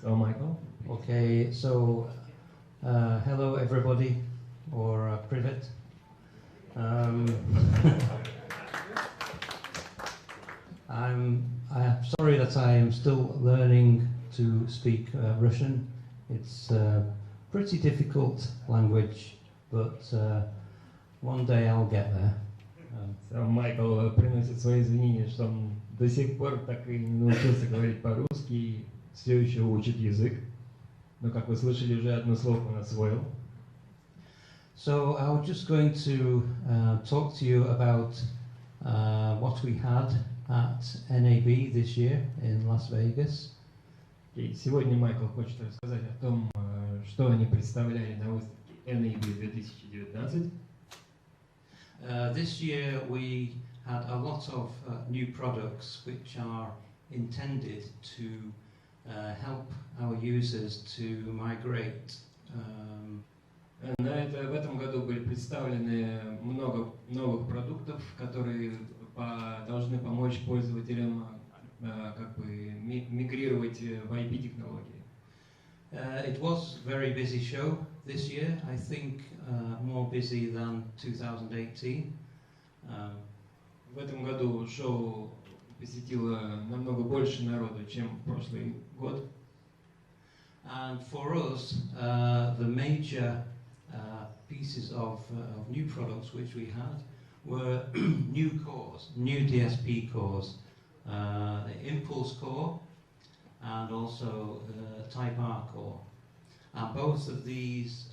So, Michael. Okay, so hello everybody, or privet. I'm sorry that I am still learning to speak Russian. It's a pretty difficult language, but one day I'll get there. Сам Майкл приносит свои извинения, что он до сих пор так и не научился говорить по-русски и все еще учит язык. Но, как вы слышали, уже одно слово он освоил. So I was just going to talk to you about what we had at NAB this year in Las Vegas. И сегодня Майкл хочет рассказать о том, что они представляли на выставке NAB 2019. This year we had a lot of new products which are intended to help our users to migrate. В этом году были представлены много новых продуктов, которые должны помочь пользователям как бы мигрировать в IP-технологии. It was a very busy show this year, I think more busy than 2018. В этом году шоу посетило намного больше народу, чем в прошлый год. And for us, the major pieces of new products which we had were new cores, new DSP cores, the Impulse core and also Type R core. And both of these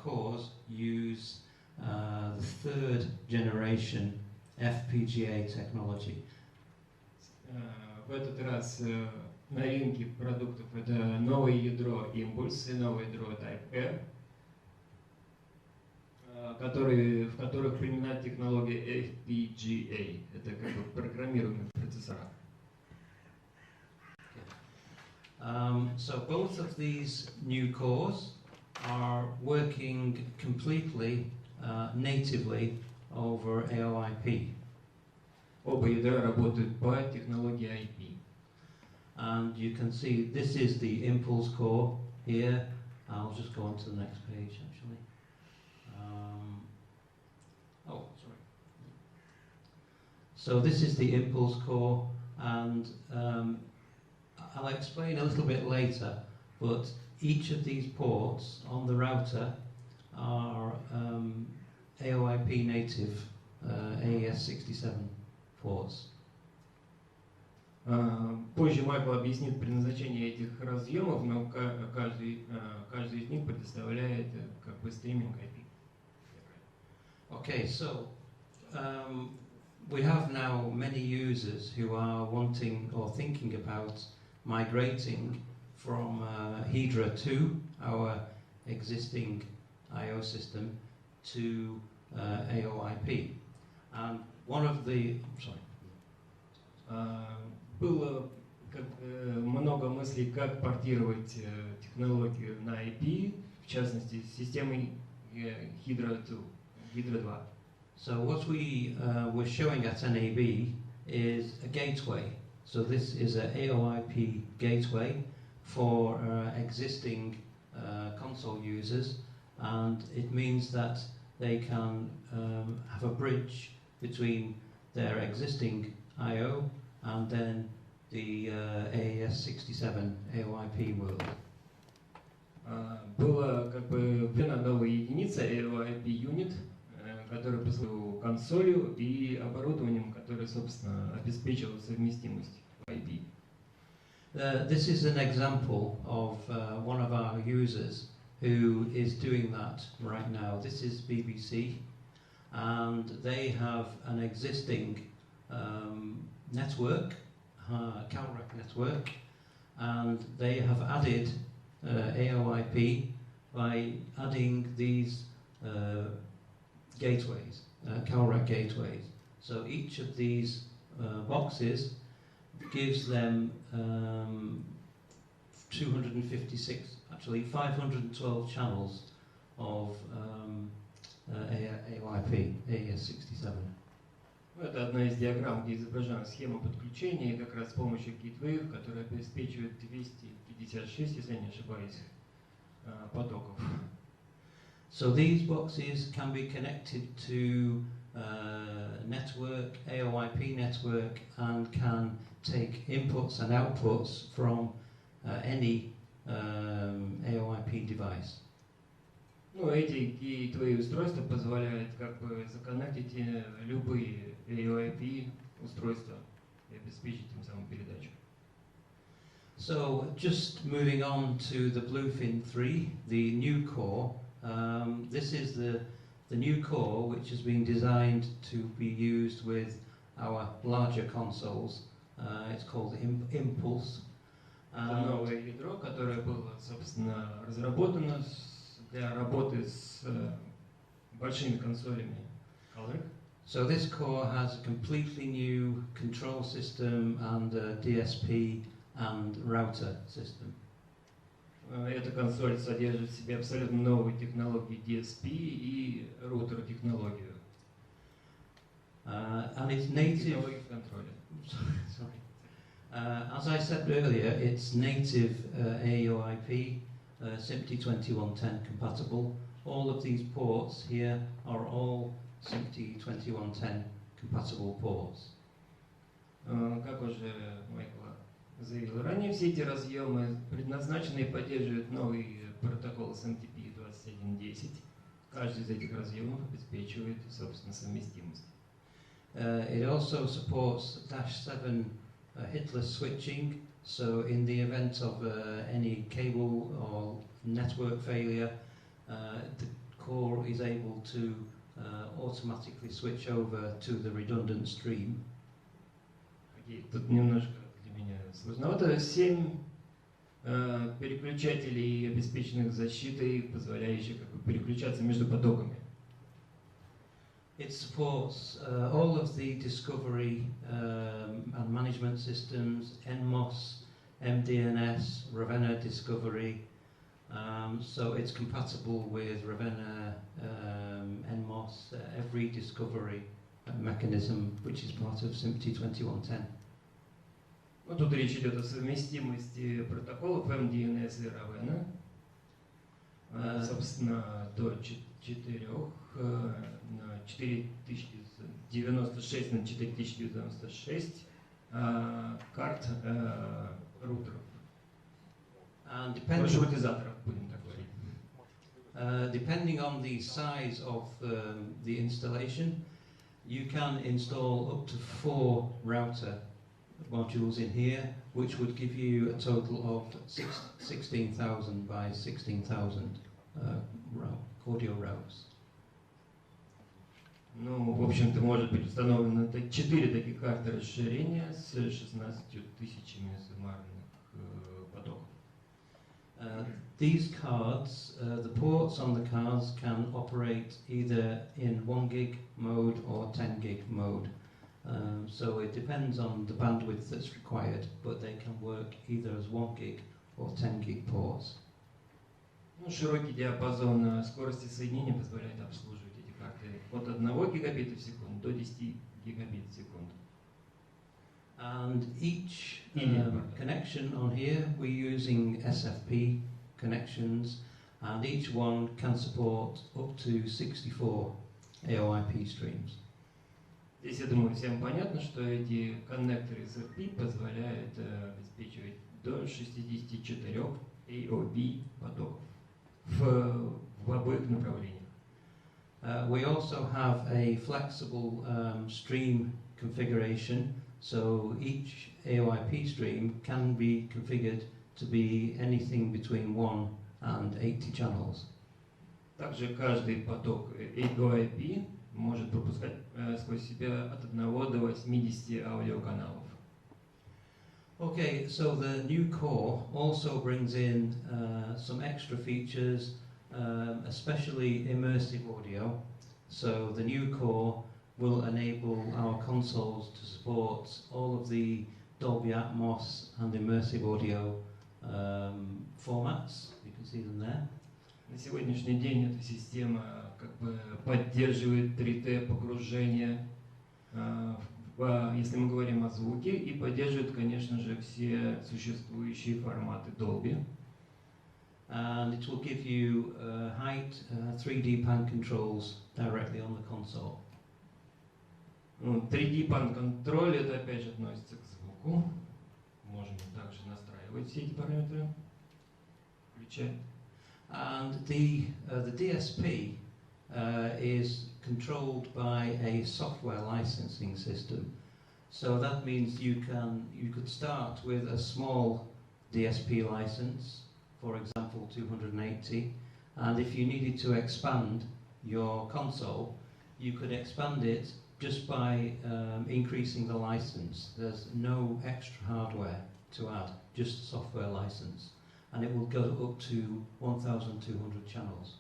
cores use the third generation FPGA technology. В этот раз новинки продуктов это новое ядро Impulse и новое ядро Type R, в которых применена технология FPGA. Это как бы программируемый процессор. So both of these new cores are working completely natively over AOIP. Оба ядра работают по технологии IP. And you can see this is the Impulse core here. I'll just go on to the next page actually. Oh, sorry. So this is the Impulse core, and I'll explain a little bit later, but each of these ports on the router are AOIP native AES67 ports. Позже Майкл объяснит предназначение этих разъемов, но каждый из них предоставляет как бы стриминг IP. Okay, so we have now many users who are wanting or thinking about migrating from Hydra 2, our existing I/O system, to AOIP. And one of the было много мыслей, как портировать технологию на IP, в частности, с системой Hydra 2. So what we were showing at NAB is a gateway. So this is an AOIP gateway for existing console users, and it means that they can have a bridge between their existing I/O and then the AES67 AOIP world. Была как бы введена новая единица AOIP Unit, которая послужила консолью и оборудованием, которое, собственно, обеспечивало совместимость IP. This is an example of one of our users who is doing that right now. This is BBC, and they have an existing network, Calrec network, and they have added AOIP by adding these gateways, Calrec gateways. So each of these boxes gives them 256, actually 512 channels of AOIP, AES67. Это одна из диаграмм, где изображена схема подключения, как раз с помощью гейтвеев, которая обеспечивает 256, если я не ошибаюсь, потоков. So these boxes can be connected to network, AOIP network, and can take inputs and outputs from any AOIP device. Ну, эти гейтвей устройства позволяют как бы законнектить любые AOIP устройства и обеспечить тем самым передачу. So just moving on to the Bluefin 3, the new core. This is the new core which has been designed to be used with our larger consoles. It's called Impulse. Это новое ядро, которое было, собственно, разработано для работы с большими консолями Calrec. So this core has a completely new control system and a DSP and router system. Эта консоль содержит в себе абсолютно новые технологии DSP и роутер-технологию. And it's native. Sorry. As I said earlier, it's native AOIP, SMPTE 2110 compatible. All of these ports here are all SMPTE 2110 compatible ports. Как уже Майкл заявил ранее, все эти разъемы предназначены и поддерживают новый протокол SMPTE 2110. Каждый из этих разъемов обеспечивает, собственно, совместимость. It also supports -7 hitless switching, so in the event of any cable or network failure, the core is able to automatically switch over to the redundant stream. Тут немножко для меня сложновато. 7 переключателей, обеспеченных защитой, позволяющих как бы переключаться между потоками. It supports all of the discovery and management systems, NMOS, MDNS, Ravenna Discovery. So it's compatible with Ravenna, NMOS, every discovery mechanism which is part of SMPTE 2110. Ну, тут речь идет о совместимости протоколов MDNS и Ravenna. Собственно, до 4096 на 4096 карт рутеров. Маршрутизаторов, будем так говорить. Depending on the size of the installation, you can install up to 4 router modules in here, which would give you a total of 16,000 by 16,000 audio routes. Ну, в общем-то, может быть установлено 4 таких карты расширения с 16 тысячами суммарных потоков. These cards, the ports on the cards can operate either in 1 gig mode or 10 gig mode. So it depends on the bandwidth that's required, but they can work either as 1 gig or 10 gig ports. Ну, широкий диапазон скорости соединения позволяет обслуживать эти карты от 1 гигабита в секунду до 10 гигабит в секунду. And each connection on here, we're using SFP connections, and each one can support up to 64 AOIP streams. Здесь, я думаю, всем понятно, что эти коннекторы SFP позволяют обеспечивать до 64 AOB потоков в обоих направлениях. We also have a flexible stream configuration, so each AOIP stream can be configured to be anything between 1 and 80 channels. Также каждый поток AOIP может пропускать сквозь себя от 1 до 80 аудиоканалов. Okay, so the new core also brings in some extra features, especially immersive audio. So the new core will enable our consoles to support all of the Dolby Atmos and immersive audio formats. You can see them there. На сегодняшний день эта система как бы поддерживает 3D погружение Если мы говорим о звуке, и поддерживает, конечно же, все существующие форматы Dolby. And it will give you height 3D pan controls directly on the console. 3D pan контроль, это опять же относится к звуку. Можем также настраивать все эти параметры. Включать. And the DSP is controlled by a software licensing system. So that means you could start with a small DSP license, for example 280, and if you needed to expand your console, you could expand it just by increasing the license. There's no extra hardware to add, just software license, and it will go up to 1,200 channels.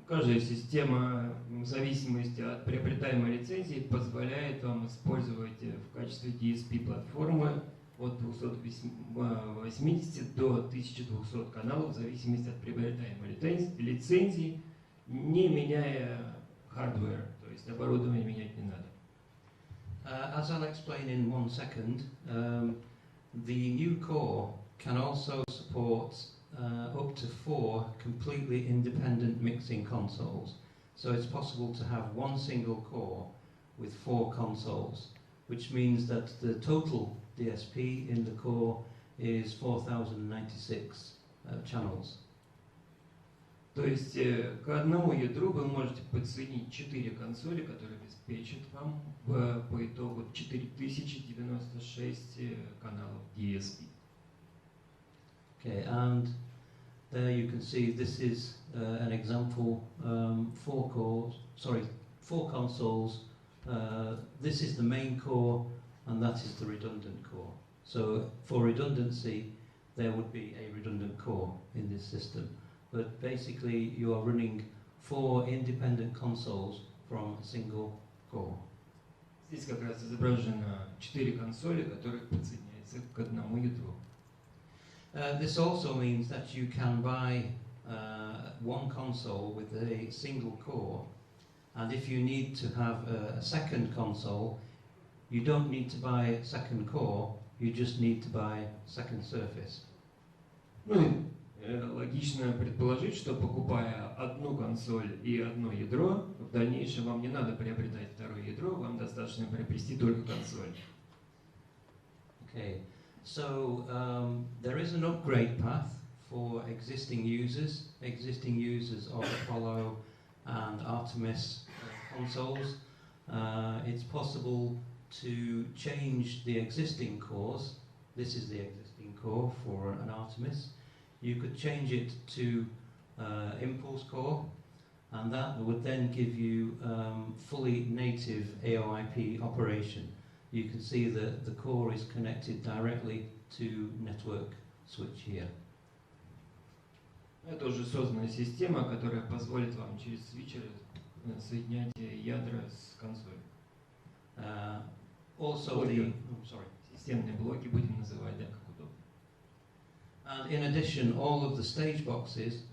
Каждая система, в зависимости от приобретаемой лицензии, позволяет вам использовать в качестве DSP-платформы от 280 до 1200 каналов, в зависимости от приобретаемой лицензии, не меняя hardware, то есть оборудование менять не надо. As I'll explain in 1 second, the new core can also support up to 4 completely independent mixing consoles. So it's possible to have one single core with 4 consoles, which means that the total DSP in the core is 4096 channels. То есть к одному ядру вы можете подсоединить 4 консоли, которые обеспечат вам по итогу 4096 каналов DSP. Okay, and there you can see this is an example, 4 consoles. This is the main core and that is the redundant core. So for redundancy, there would be a redundant core in this system. But basically you are running 4 independent consoles from a single core. Здесь как раз изображено 4 консоли, которые подсоединяются к одному ядру. This also means that you can buy one console with a single core, and if you need to have a second console, you don't need to buy a second core, you just need to buy a second surface. Ну, логично предположить, что покупая одну консоль и одно ядро, в дальнейшем вам не надо приобретать второе ядро, вам достаточно приобрести только консоль. Okay. So there is an upgrade path for existing users of Apollo and Artemis consoles. It's possible to change the existing cores. This is the existing core for an Artemis. You could change it to Impulse core, and that would then give you fully native AOIP operation. You can see that the core is connected directly to network switch here. Это уже созданная система, которая позволит вам через свитчеры соединять ядра с консолью. Also системные блоки будем называть, да, как удобно. And in addition, all of the stage boxes,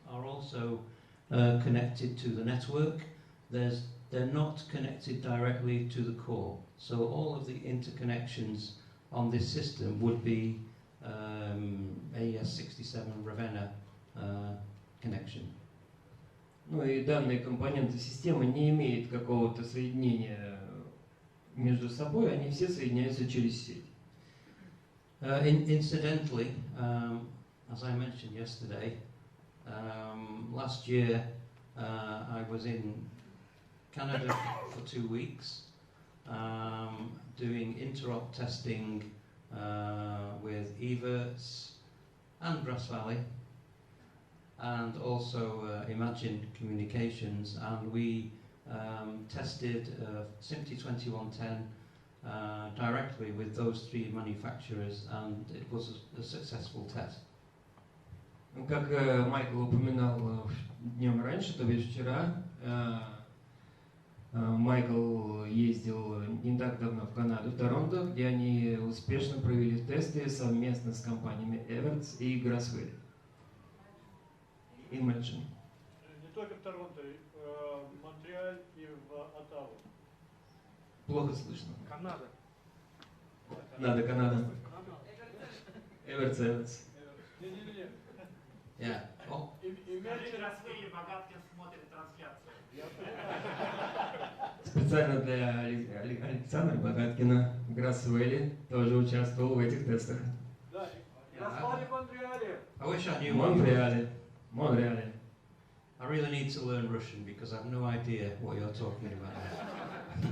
are also connected to the network. They're not connected directly to the core. So all of the interconnections on this system would be AES67 Ravenna connection. Ну и данные компоненты системы не имеют какого-то соединения между собой, они все соединяются через сеть. Incidentally, as I mentioned yesterday, last year I was in Canada for 2 weeks, doing interop testing with Evertz and Grass Valley, and also Imagine Communications, and we tested SMPTE 2110 directly with those 3 manufacturers, and it was a successful test. Как Майкл упоминал днем раньше, то бишь вчера, Майкл ездил не так давно в Канаду, в Торонто, где они успешно провели тесты совместно с компаниями Evertz и Grass Valley. Imagine. Не только в Торонто, Плохо слышно. Канада. Канада. Эверц. Не-не-не. Yeah. Oh, России Богаткин смотрит трансляцию. Специально для Александра Богаткина в Грасвелле тоже участвовал в этих тестах. Да. Распали в Монреале. I wish I В knew what you were. Монреале. I really need to learn Russian because I have no idea what you're talking about now.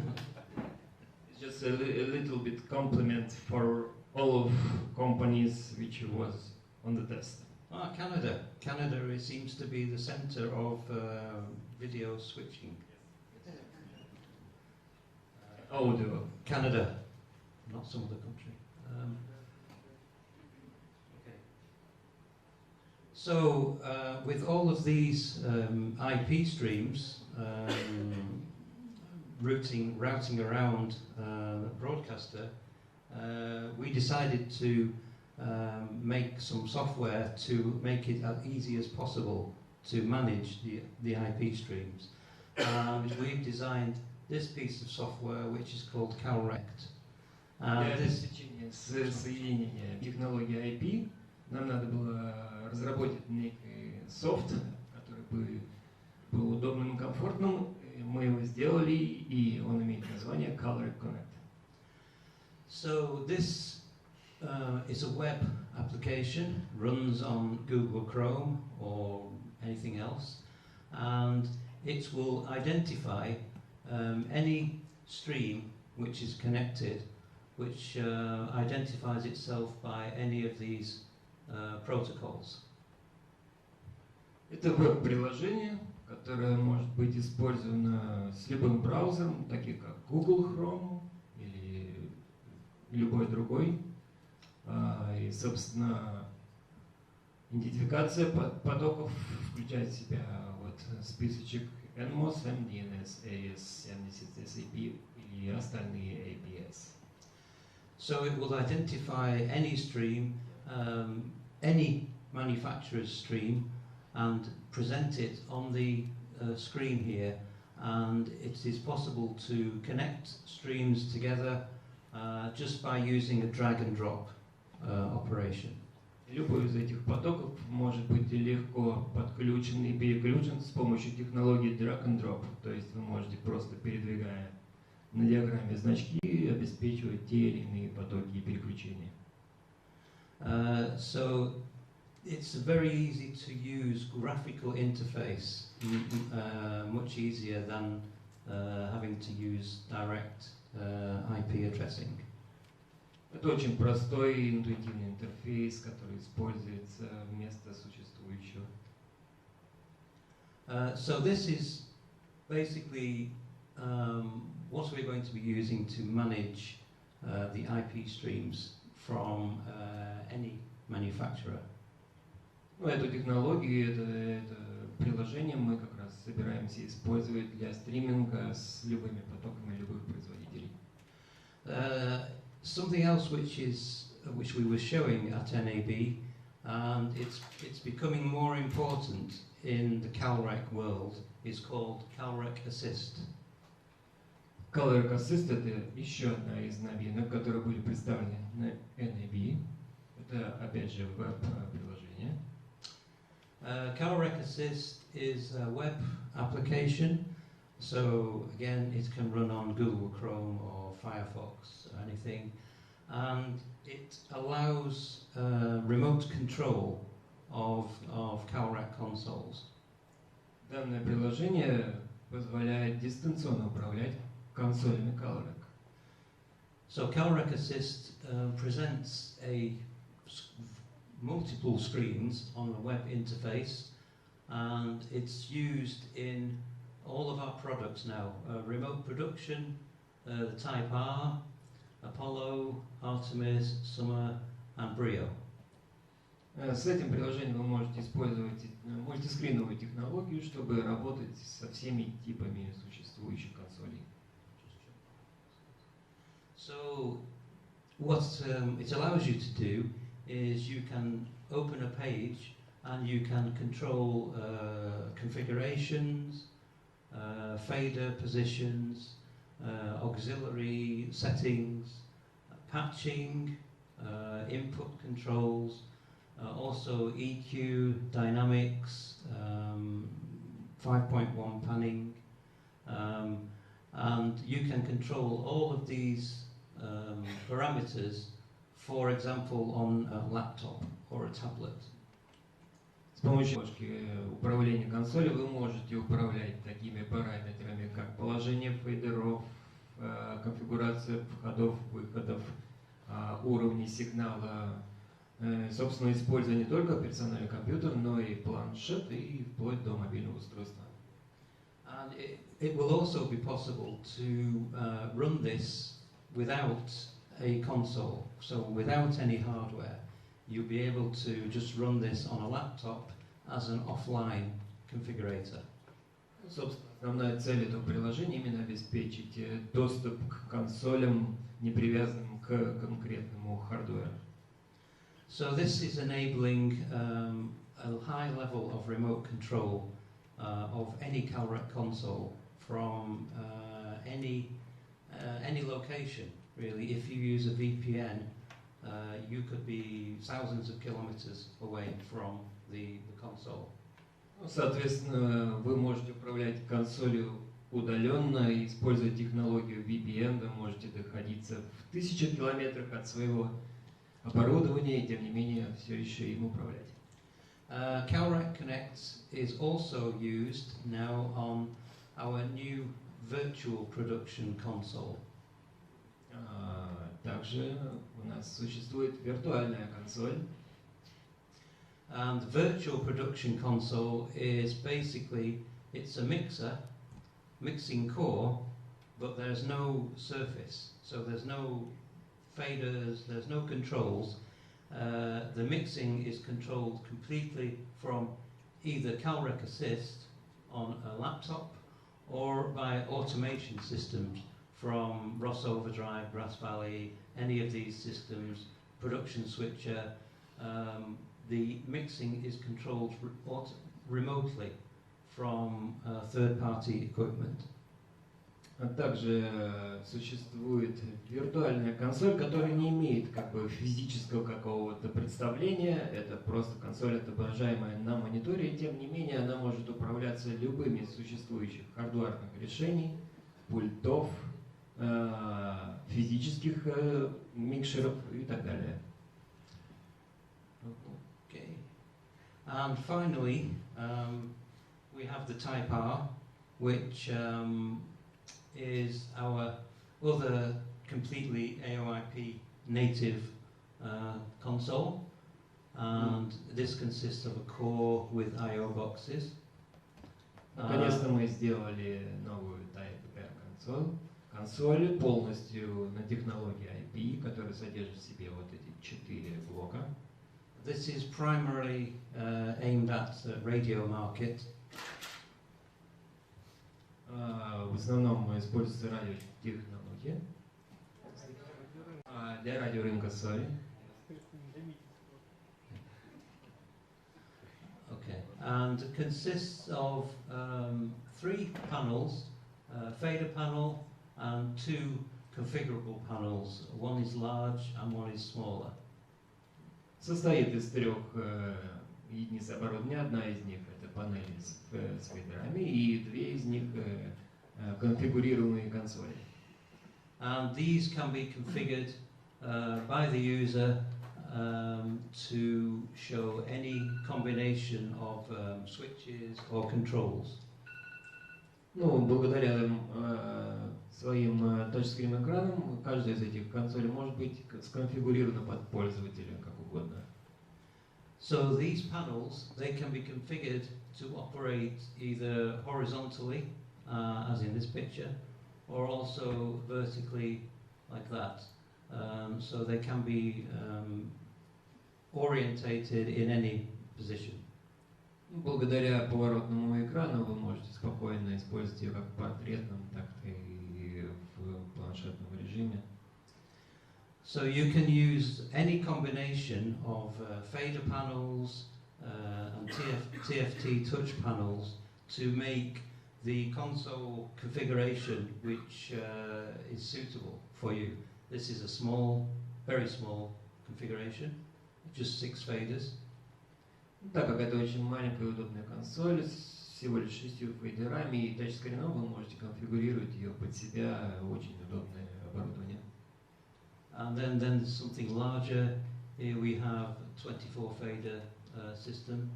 It's just a little bit compliment for all of companies which was on the test. Ah, Canada. Canada seems to be the center of video switching. Audio. Canada, not some other country. Okay. So, with all of these IP streams routing around the broadcaster, we decided to make some software to make it as easy as possible to manage the IP streams. And we've designed this piece of software which is called Calrec. Для обеспечения соединения технологии IP нам надо было разработать некий софт, который бы был удобным и комфортным. Мы его сделали, и он имеет название Calrec Connect. So this is a web application, runs on Google Chrome or anything else, and it will identify any stream which is connected, which identifies itself by any of these protocols. Это веб-приложение, которое может быть использовано с любым браузером, таким как Google Chrome или любой другой. И, собственно, идентификация потоков включает в себя вот списочек NMOS, MDNS, AS, 70 SAP и остальные APS. So it will identify any stream, any manufacturer's stream, and present it on the screen here, and it is possible to connect streams together just by using a drag and drop operation. Любой из этих потоков может быть легко подключен и переключен с помощью технологии drag and drop, то есть вы можете просто, передвигая на диаграмме значки, обеспечивать те или иные потоки и переключения. So it's a very easy to use graphical interface, much easier than having to use direct IP addressing. Это очень простой и интуитивный интерфейс, который используется вместо существующего. So this is basically what we're going to be using to manage the IP streams from any manufacturer. Ну, эту технологию, это приложение мы как раз собираемся использовать для стриминга с любыми потоками любых производителей. Something else which we were showing at NAB, and it's becoming more important in the Calrec world, is called Calrec Assist. Calrec Assist — это еще одна из новинок, которые были представлены на NAB. Это опять же веб-приложение. Calrec Assist is a web application, so again it can run on Google Chrome or Firefox or anything, and it allows remote control of Calrec consoles. Данное приложение позволяет дистанционно управлять консолями Calrec. So Calrec Assist presents multiple screens on the web interface, and it's used in all of our products now. Remote production, the Type R, Apollo, Artemis, Summer and Brio. С этим приложением вы можете использовать мультискриновую технологию, чтобы работать со всеми типами существующих консолей. So what it allows you to do is you can open a page and you can control configurations, fader positions, auxiliary settings, patching, input controls, also EQ, dynamics, 5.1 panning, and you can control all of these parameters, for example, on a laptop or a tablet. С помощью управления консолью вы можете управлять такими параметрами, как положение фейдеров, конфигурация входов, выходов, уровни сигнала, собственно, используя не только персональный компьютер, но и планшет, и вплоть до мобильного устройства. And it will also be possible to run this without a console, so without any hardware. You'll be able to just run this on a laptop as an offline configurator. Собственно, основная цель этого приложения именно обеспечить доступ к консолям, не привязанным к конкретному хардверу. So this is enabling a high level of remote control of any Calrec console from any location, really. If you use a VPN, you could be thousands of kilometers away from the console. Соответственно, вы можете управлять консолью удаленно и используя технологию VPN, вы можете находиться в 1000 километрах от своего оборудования и, тем не менее, все еще им управлять. Calrec Connect is also used now on our new virtual production console. Также у нас существует виртуальная консоль. And the virtual production console is basically, it's a mixing core, but there's no surface. So there's no faders, there's no controls. The mixing is controlled completely from either Calrec Assist on a laptop or by automation systems from Ross Overdrive, Grass Valley, any of these systems, Production Switcher. The mixing is controlled remotely from third-party equipment. А также существует виртуальная консоль, которая не имеет как бы физического какого-то представления. Это просто консоль, отображаемая на мониторе. И, тем не менее, она может управляться любыми из существующих хардварных решений, пультов, физических микшеров и так далее. Okay. And finally, we have the Type R, which is our other completely AOIP native console, and this consists of a core with I/O boxes. Наконец-то мы сделали новую Type R консоль полностью на технологии IP, которая содержит в себе вот эти 4 блока. This is primarily aimed at the radio market. В основном используются радиотехнологии. Для радиорынка, sorry. Okay, and it consists of 3 panels, fader panel and 2 configurable panels. One is large and one is smaller. Состоит из 3 единиц оборудования. Одна из них это панели с фейдерами, и 2 из них конфигурируемые консоли. And these can be configured by the user to show any combination of switches or controls. Ну, благодаря своим тачскрин-экранам, каждая из этих консолей может быть сконфигурирована под пользователя как угодно. So these panels, they can be configured to operate either horizontally, as in this picture, or also vertically, like that. So they can be orientated in any position. Благодаря поворотному экрану вы можете спокойно использовать ее как в портретном, так и в планшетном режиме. So you can use any combination of fader panels and TFT touch panels to make the console configuration which is suitable for you. This is a small, very small configuration, just 6 faders. Так как это очень маленькая и удобная консоль с всего лишь 6 фейдерами и тачскрином, вы можете конфигурировать ее под себя, очень удобное оборудование. And then something larger. Here we have a 24 fader system.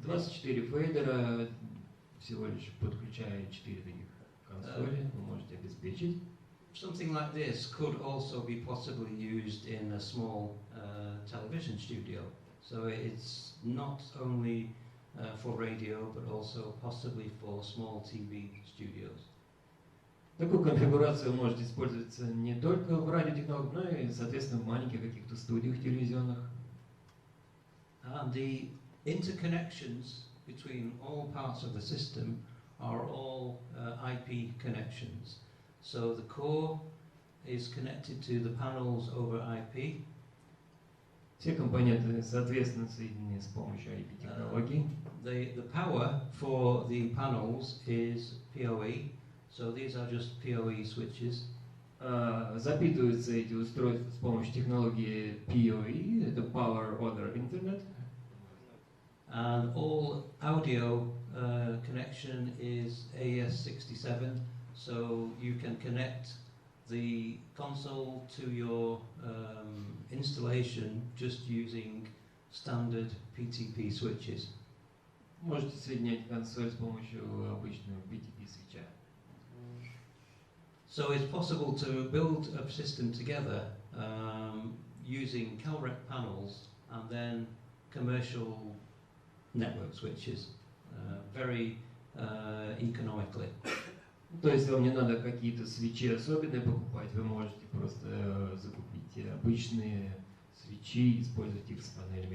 24 фейдера, всего лишь подключая 4 таких консоли, вы можете обеспечить. Something like this could also be possibly used in a small television studio. So it's not only for radio, but also possibly for small TV studios. Такую конфигурацию можете использовать не только в радиотехнологиях, но и, соответственно, в маленьких каких-то студиях телевизионных. And the interconnections between all parts of the system are all IP connections. So the core is connected to the panels over IP. Все компоненты, соответственно, соединены с помощью IP-технологий. The power for the panels is PoE. So these are just PoE switches. Запитываются эти устройства с помощью технологии PoE, это Power over Internet. And all audio connection is AES67, so you can connect the console to your installation just using standard PTP switches. Можете соединять консоль с помощью обычного PTP свитча. So it's possible to build a system together using Calrec panels and then commercial network switches very economically. То есть вам не надо какие-то свитчи особенные покупать, вы можете просто закупить обычные свитчи и использовать их с панелями.